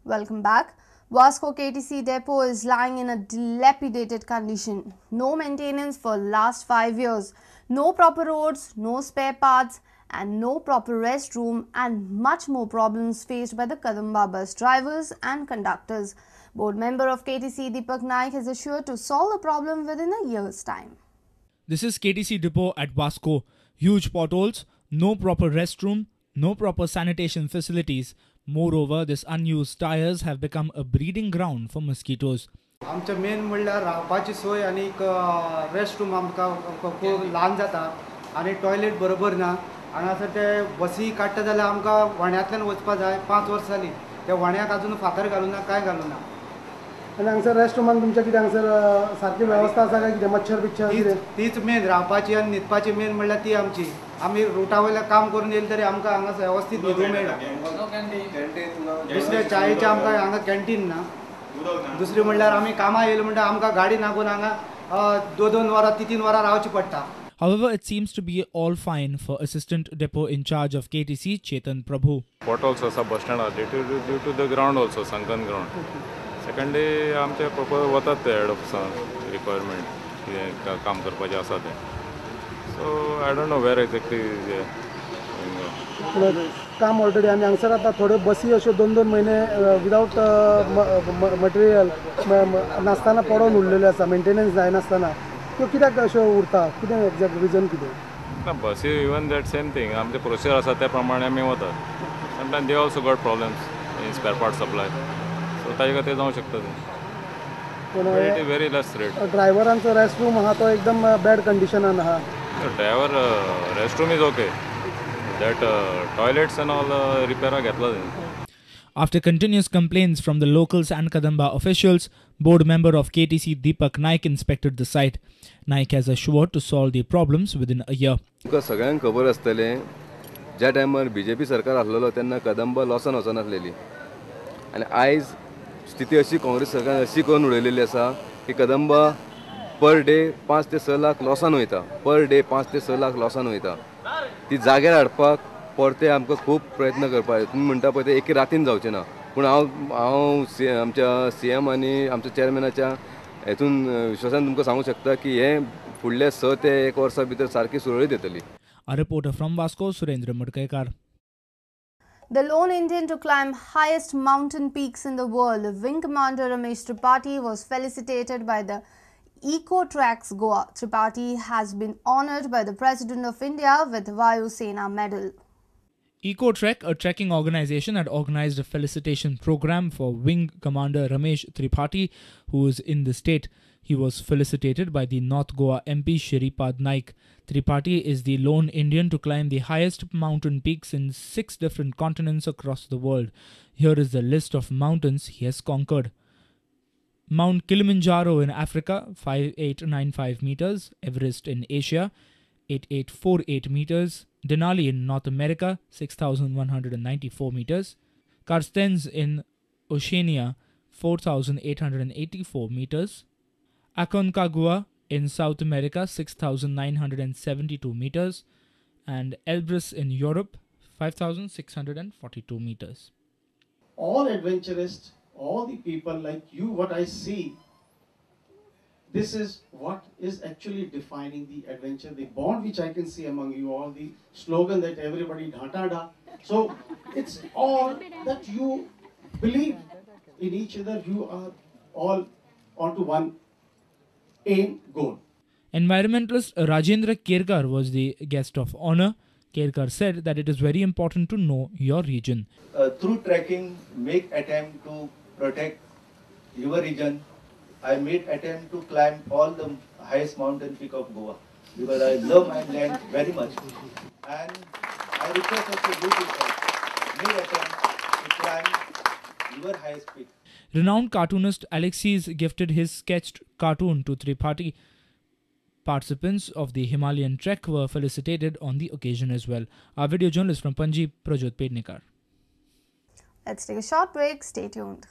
Welcome back. Vasco KTC depot is lying in a dilapidated condition. No maintenance for last 5 years. No proper roads, no spare parts and no proper restroom and much more problems faced by the Kadamba bus drivers and conductors. Board member of KTC Deepak Naik has assured to solve the problem within a year's time. This is KTC depot at Vasco. Huge potholes, no proper restroom, no proper sanitation facilities. Moreover, these unused tires have become a breeding ground for mosquitoes. आमचे main म्हणल्यार रावपाची सोय आनी rest room आमकां खूब ल्हान जाता आनी toilet बरोबर ना. हांगासर ते बसी काडटा जाल्यार आमकां वाड्यांतल्यान वचपा जाय. 5 वर्सां जालीं त्या वाड्याक अजून फातर घालूं ना, काय घालूं ना. आनी हांगसर रेस्ट रूमान तुमच्या कितें हांगसर सारकी वेवस्था आसा काय कितें मच्छर बिच्छर कितें? तीच मेन रावपाची आनी न्हिदपाची मेन म्हणल्यार ती आमची. आमी रुटा वयल्या काम करून येयले तरी आमकां हांगा वेवस्थीत न्हिदूंक मेळना. दुसरे चायेचे आमकां हांगा कॅन्टीन ना. दुसरी म्हणल्यार आमी कामां येयले म्हणटा आमकां गाडी नागून हांगा 2-2 वरां 3-3 वरां रावची पडटा. However, it seems to be all fine for Assistant Depot in charge of KTC, Chetan Prabhu. Potholes also bus stand due to the ground also, sunken ground. Secondly, आमचे proper वतात ते head office requirement काम करपाचें आसा ते. So I don't know where exactly is काम already आमी हांगसर आतां थोड्यो बसी अश्यो 2-2 म्हयने विदाउट मटेरियल नासतना पडोवन उरलेल्यो आसा, मेंटेनन्स जायनासतना. त्यो कित्याक अश्यो उरता? कितें एक्झॅक्ट रिजन कितें? बसी इवन दॅट सेम थिंग आमचे प्रोसिजर आसा त्या प्रमाणे आमी वतात. Sometimes they also got problems in spare part supply. So ताजे खातीर जावं शकता ते. Very less rate. ड्रायव्हरांचो रेस्ट रूम आहा तो एकदम बॅड कंडिशनान आहा. Driver rest room is okay. That toilets and all repair घेतला. After continuous complaints from the locals and Kadamba officials, board member of KTC Deepak Naik inspected the site. Naik has assured to solve the problems within a year. तुमकां सगळ्यांक खबर आसतलें ज्या टायमार BJP सरकार आसलेलो तेन्ना कदंबा लॉसान वचनासलेली आनी आयज स्थिती अशी काँग्रेस सरकार अशी करून उडयलेली आसा की कदंबा पर डे 5 ते 6 लाख लॉसान वयता. पर डे 5 ते 6 लाख लॉसान वयता. ती जाग्यार हाडपाक परते आमकां खूब प्रयत्न करपाक जाय. तुमी म्हणटा पळय ते एके रातीन जावचें ना. पूण हांव आमच्या CM आनी आमच्या चेअरमॅनाच्या हेतून विश्वासान तुमकां सांगूंक शकता की हे फुडले 6 ते 1 वर्सा भितर सारकी सुरळीत येतली. A reporter from Vasco, Surendra Mudgaikar. The lone Indian to climb highest mountain peaks in the world, Wing Commander Ramesh Tripathi was felicitated by the Eco-Treks Goa. Tripathi has been honoured by the President of India with Vayu Sena Medal. Eco-Trek, a trekking organization, had organized a felicitation program for Wing Commander Ramesh Tripathi, who is in the state. He was felicitated by the North Goa MP Shripad Naik. Tripathi is the lone Indian to climb the highest mountain peaks in 6 different continents across the world. Here is the list of mountains he has conquered. Mount Kilimanjaro in Africa, 5895 meters. Everest in Asia, 8848 meters. Denali in North America, 6194 meters. Carstens in Oceania, 4884 meters. Aconcagua in South America, 6972 meters. And Elbrus in Europe, 5642 meters. All adventurists, all the people like you, what I see, this is what is actually defining the adventure, the bond which I can see among you all, the slogan that everybody dhata da. So it's all that you believe in each other, you are all onto one aim, goal. Environmentalist Rajendra Kerkar was the guest of honor. Kerkar said that it is very important to know your region. Through trekking, make attempt to protect your region. I made attempt to climb all the highest mountain peak of Goa because I love my land very much. And I request also you people, make attempt to climb your highest peak. Renowned cartoonist Alexis gifted his sketched cartoon to Tripathi. Participants of the Himalayan trek were felicitated on the occasion as well. Our video journalist from Panji, Prajot Pednekar. Let's take a short break. Stay tuned.